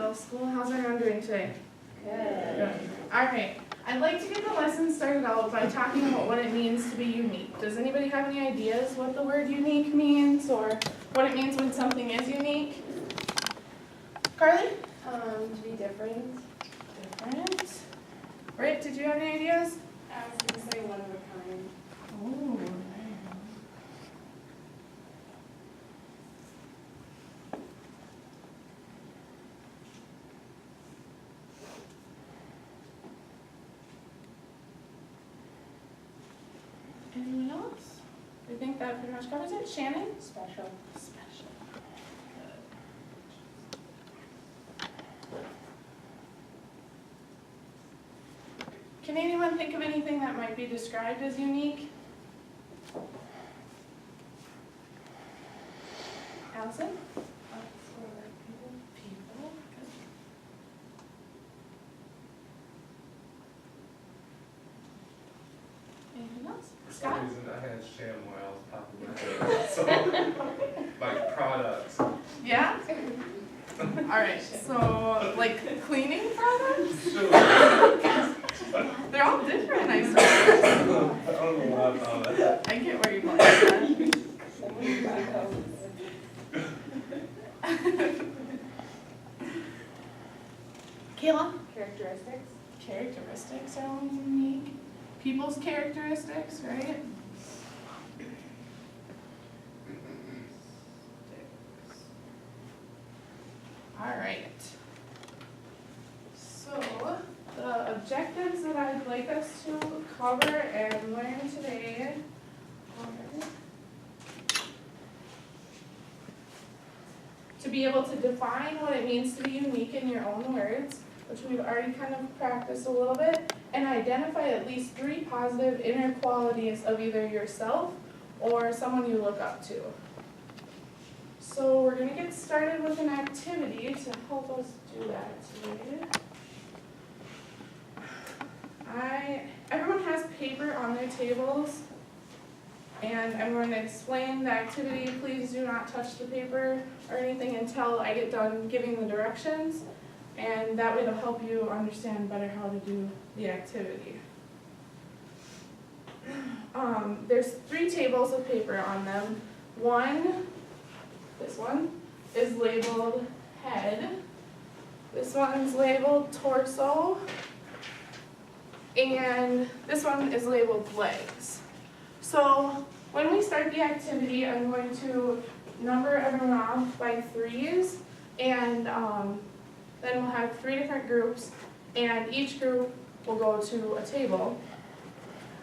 middle school. How's everyone doing today? Good. All right. I'd like to get the lesson started out by talking about what it means to be unique. Does anybody have any ideas what the word unique means or what it means when something is unique? Carly? To be different. Different. Britt, did you have any ideas? I was going to say one of a kind. Ooh. Anyone else? I think that pretty much covers it. Shannon? Special. Special. Can anyone think of anything that might be described as unique? Allison? People. Anything else? For Scott? some reason, I had ShamWow top of my head, so, like, products. Yeah? Alright, so, like, cleaning products? Sure. They're all different, I suppose. I don't know why I thought of that. I get where you're going with that. Kayla? Characteristics. Characteristics are all unique. People's characteristics, right? Alright. So, the objectives that I'd like us to cover and learn today are to be able to define what it means to be unique in your own words, which we've already kind of practiced a little bit, and identify at least 3 positive inner qualities of either yourself or someone you look up to. So we're going to get started with an activity to help us do that today. Everyone has paper on their tables, and I'm going to explain the activity. Please do not touch the paper or anything until I get done giving the directions, and that way it'll help you understand better how to do the activity. There's 3 tables of paper on them. This one is labeled head. This one's labeled torso. And this one is labeled legs. So when we start the activity, I'm going to number everyone off by 3s, and then we'll have 3 different groups, and each group will go to a table.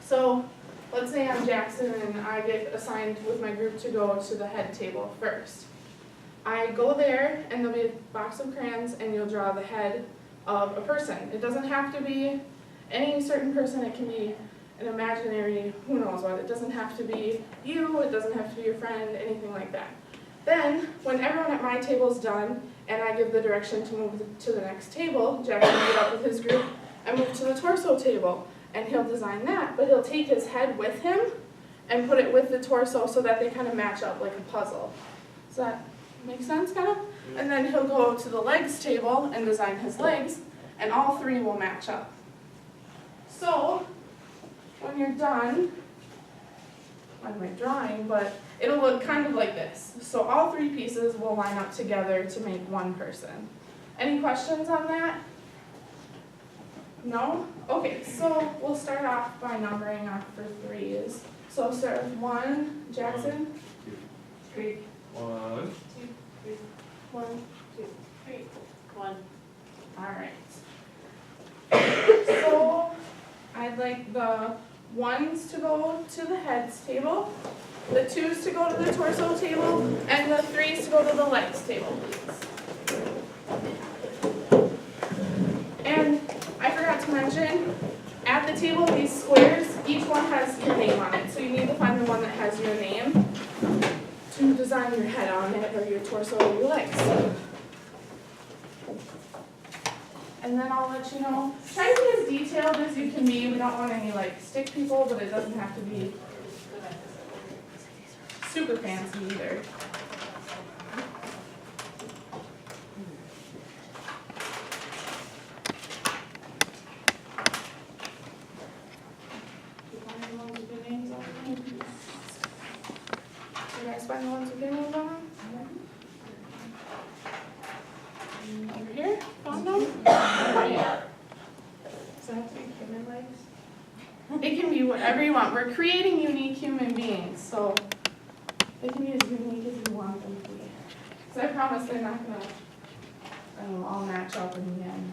So let's say I'm Jackson and I get assigned with my group to go to the head table first. I go there and there'll be a box of crayons and you'll draw the head of a person. It doesn't have to be any certain person, it can be an imaginary, who knows what. It doesn't have to be you, it doesn't have to be your friend, anything like that. Then, when everyone at my table's done and I give the direction to move to the next table, Jackson will get up with his group and move to the torso table. And he'll design that, but he'll take his head with him and put it with the torso so that they kind of match up like a puzzle. Does that make sense, kind of? And then he'll go to the legs table and design his legs, and all 3 will match up. So, when you're done, on my drawing, but it'll look kind of like this. So all 3 pieces will line up together to make one person. Any questions on that? No? Okay, so we'll start off by numbering off for 3s. So I'll start with 1, Jackson. 3. 1, 2, 3. 1, 2, 3. 1. Alright. So I'd like the 1s to go to the heads table, the 2s to go to the torso table, and the 3s to go to the legs table, please. And I forgot to mention, at the table, these squares, each one has your name on it. So you need to find the one that has your name to design your head on it, or your torso, or your legs. And then I'll let you know. Try to be as detailed as you can be. We don't want any like stick people, but it doesn't have to be super fancy either. It can be whatever you want. We're creating unique human beings, so they can be as unique as you want them to be. Because I promise they're not going to all match up in the end.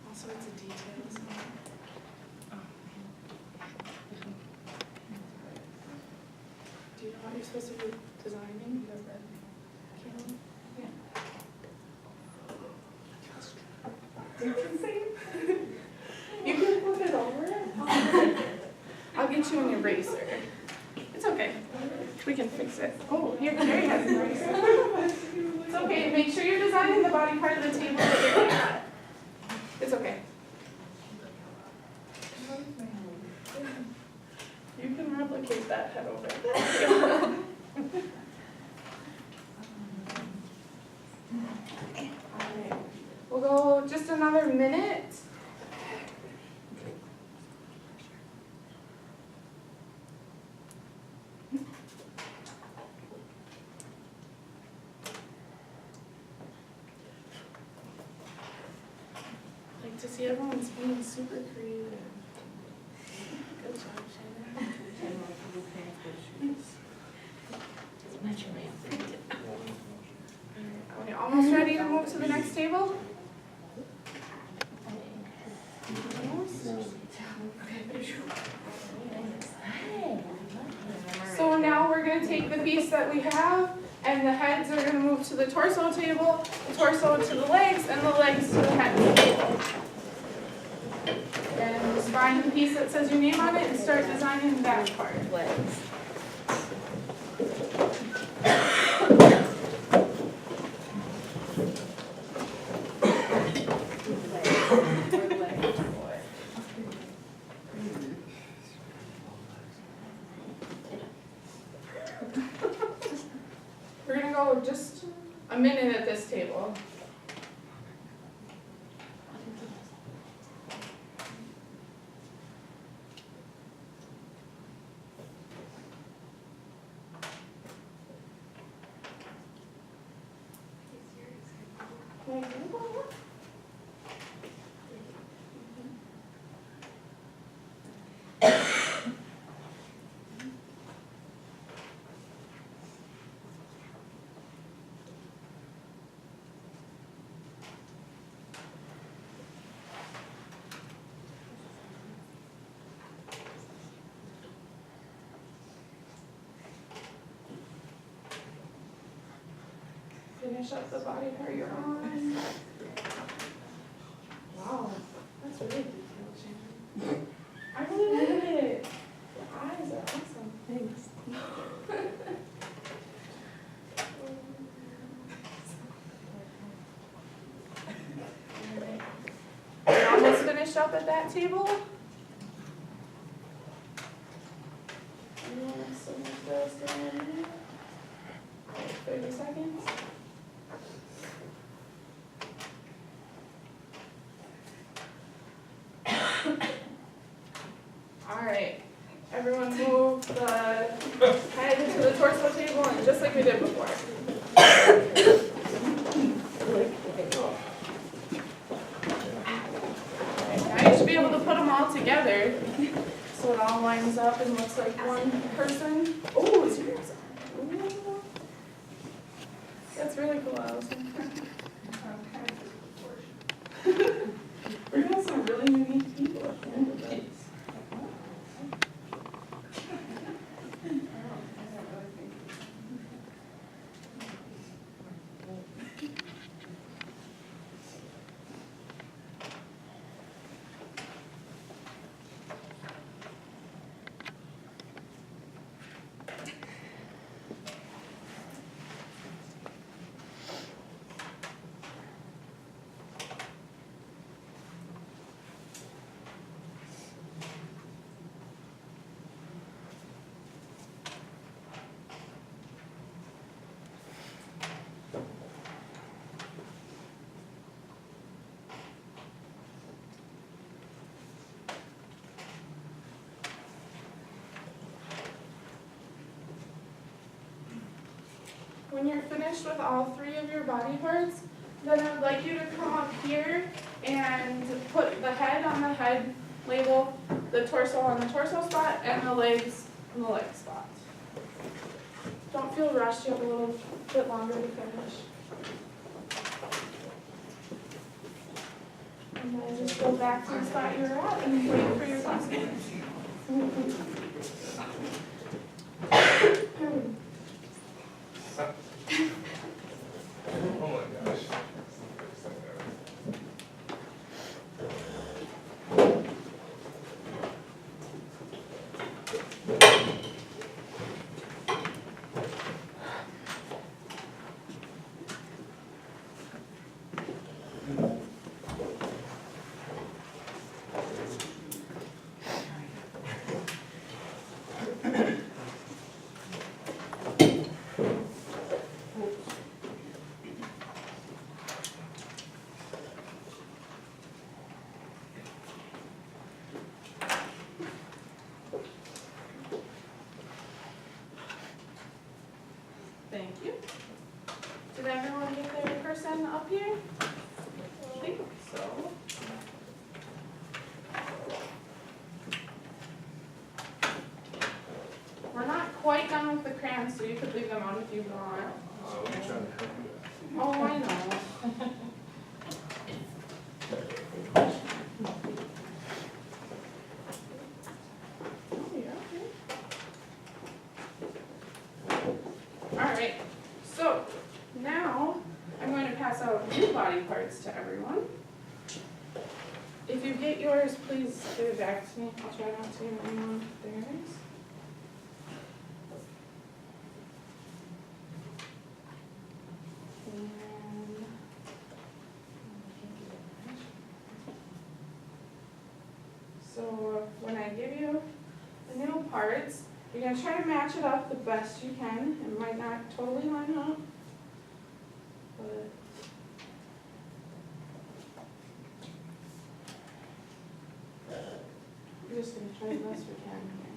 All sorts of details. Do you know what you're supposed to be designing? You can flip it over. I'll get you an eraser. It's okay. We can fix it. Oh, here, Jerry has an eraser. It's okay. Make sure you're designing the body part of the table that you're at. It's okay. You can replicate that head over. Alright. We'll go just another minute. Like to see everyone's being super creative. Good job, Shannon. Are we almost ready to move to the next table? So now we're going to take the piece that we have, and the heads are going to move to the torso table, the torso to the legs, and the legs to the head table. And just find the piece that says your name on it and start designing that part. Legs. We're going to go just a minute at this table. Finish up the body part you're on. Wow, that's really detailed, Shannon. I really like it. Your eyes are awesome. Thanks. We're almost finished up at that table. So just a minute. 30 seconds. All right, everyone move the head to the torso table, and just like we did before. Right, now you should be able to put them all together so it all lines up and looks like one person. Oh, it's yours. Ooh. That's really cool, Allison. We're gonna have some really unique people at the end of this. when you're finished with all 3 of your body parts, then I'd like you to come up here and put the head on the head label, the torso on the torso spot, and the legs on the leg spot. Don't feel rushed, you have a little bit longer to finish. And then just go back to the spot you're at and wait for your classmates. Oh my gosh. Thank you. Did everyone get their person up here? I think so. We're not quite done with the crayons, so you could leave them on if you want. We're trying to help you. Oh, I know. Oh, you're okay. All right, so now I'm going to pass out new body parts to everyone. If you get yours, please give it back to me. I'll try not to give anyone theirs. And so when I give you the new parts, you're going to try to match it up the best you can. It might not totally line up, but we're just going to try the best we can here.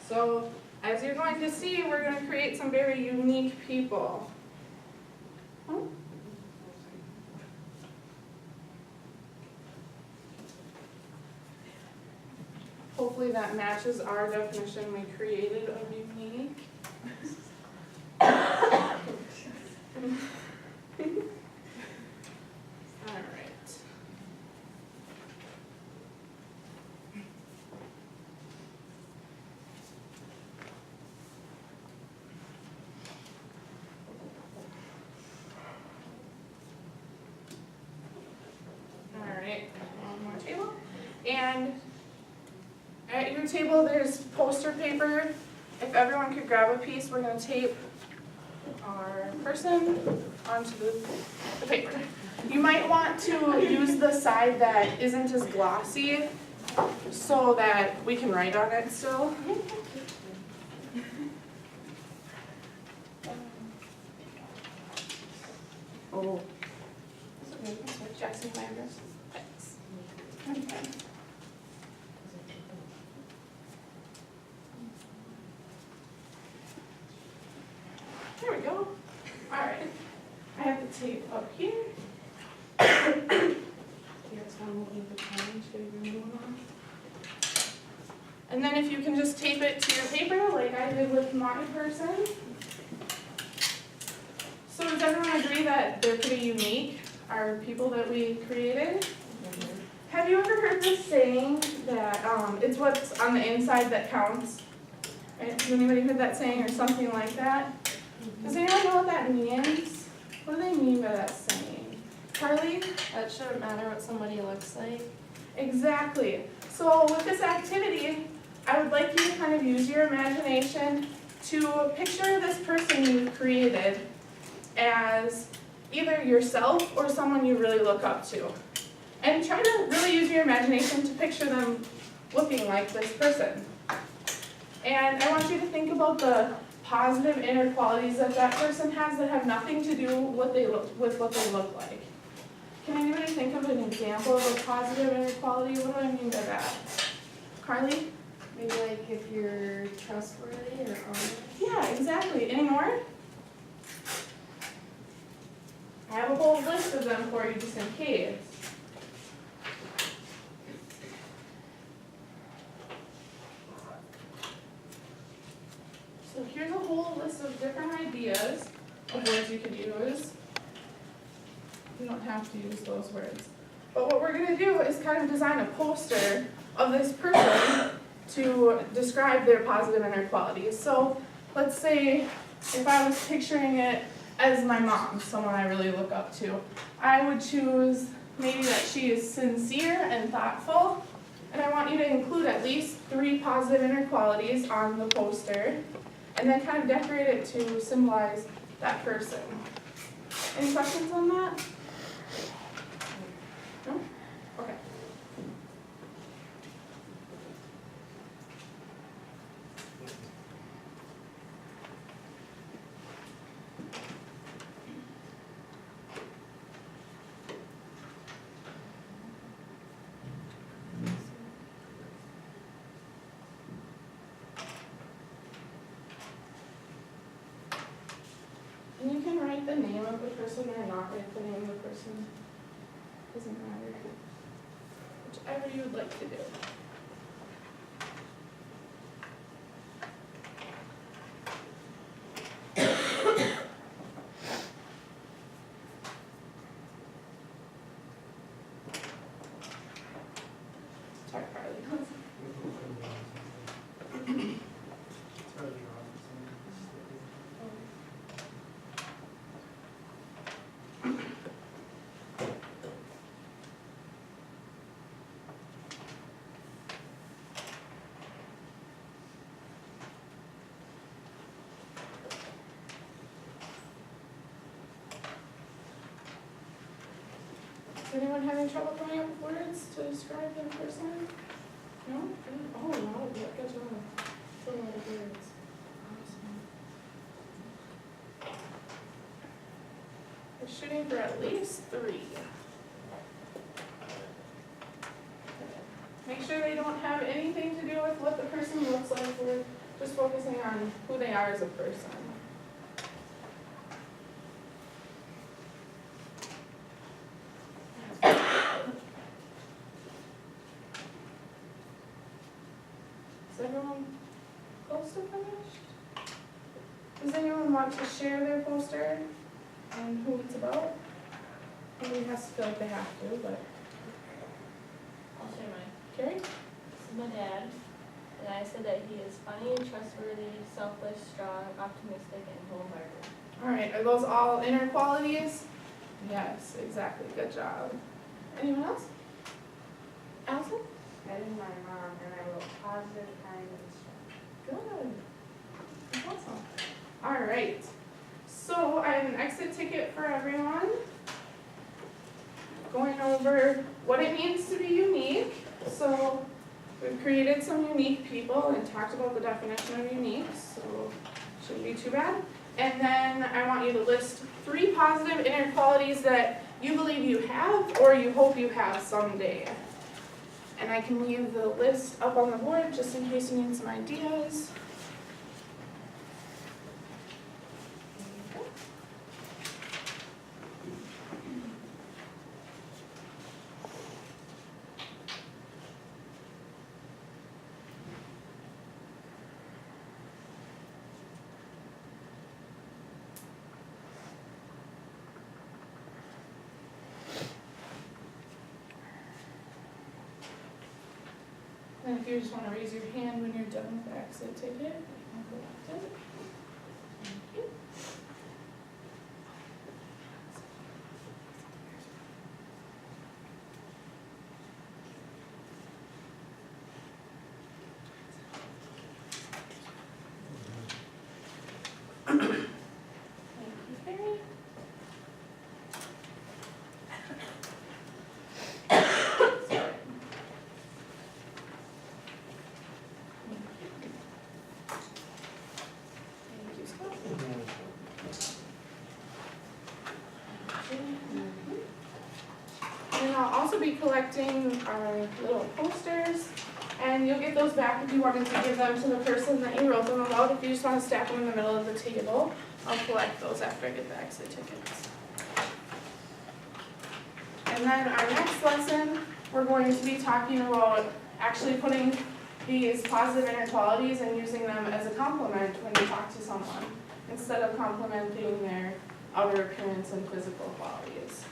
So, as you're going to see, we're going to create some very unique people. Oh. Hopefully that matches our definition we created of unique. All right. All right, one more table. And at your table, there's poster paper. If everyone could grab a piece, we're going to tape our person onto the paper. You might want to use the side that isn't as glossy so that we can write on it still. Oh. Jackson Landers. Thanks. Okay. There we go. All right. I have the tape up here. And then if you can just tape it to your paper like I did with my person. So does everyone agree that they're pretty unique, our people that we created? Have you ever heard this saying that it's what's on the inside that counts? Right? Has anybody heard that saying or something like that? Does anyone know what that means? What do they mean by that saying? Carly? That shouldn't matter what somebody looks like. Exactly. So with this activity, I would like you to kind of use your imagination to picture this person you've created as either yourself or someone you really look up to. And try to really use your imagination to picture them looking like this person. And I want you to think about the positive inner qualities that that person has that have nothing to do with what they look like. Can anybody think of an example of a positive inner quality? What do I mean by that? Carly? Maybe like if you're trustworthy or honest. Yeah, exactly. Any more? I have a whole list of them for you just in case. So here's a whole list of different ideas of words you could use. You don't have to use those words. But what we're gonna do is kind of design a poster of this person to describe their positive inner qualities. So let's say if I was picturing it as my mom, someone I really look up to, I would choose maybe that she is sincere and thoughtful, and I want you to include at least 3 positive inner qualities on the poster, and then kind of decorate it to symbolize that person. Any questions on that? No? Okay. And you can write the name of the person or not write the name of the person. Doesn't matter. Whichever you would like to do. Sorry, Carly. Is anyone having trouble coming up with words to describe their person? No? Oh, wow, good job. That's a lot of words. Awesome. We're shooting for at least 3. Make sure they don't have anything to do with what the person looks like. We're just focusing on who they are as a person. Is everyone close to finished? Does anyone want to share their poster and who it's about? Nobody has to feel like they have to, but I'll share mine. Carrie? This is my dad, and I said that he is funny, trustworthy, selfless, strong, optimistic, and wholehearted. All right, are those all inner qualities? Yes, exactly, good job. Anyone else? Allison? I did my mom, and I wrote positive, kind, and strong. Good. That's awesome. All right, so I have an exit ticket for everyone. Going over what it means to be unique. So we've created some unique people and talked about the definition of unique, so shouldn't be too bad. And then I want you to list 3 positive inner qualities that you believe you have or you hope you have someday. And I can leave the list up on the board just in case you need some ideas. And if you just want to raise your hand when you're done with the exit ticket, I'll collect it. Thank you. Thank you, Carrie. Thank you, Scott. And I'll also be collecting our little posters And you'll get those back if you wanted to give them to the person that you wrote them about. If you just want to stack them in the middle of the table, I'll collect those after I get the exit tickets. And then our next lesson, we're going to be talking about actually putting these positive inequalities and using them as a compliment when you talk to someone, instead of complimenting their outer appearance and physical qualities.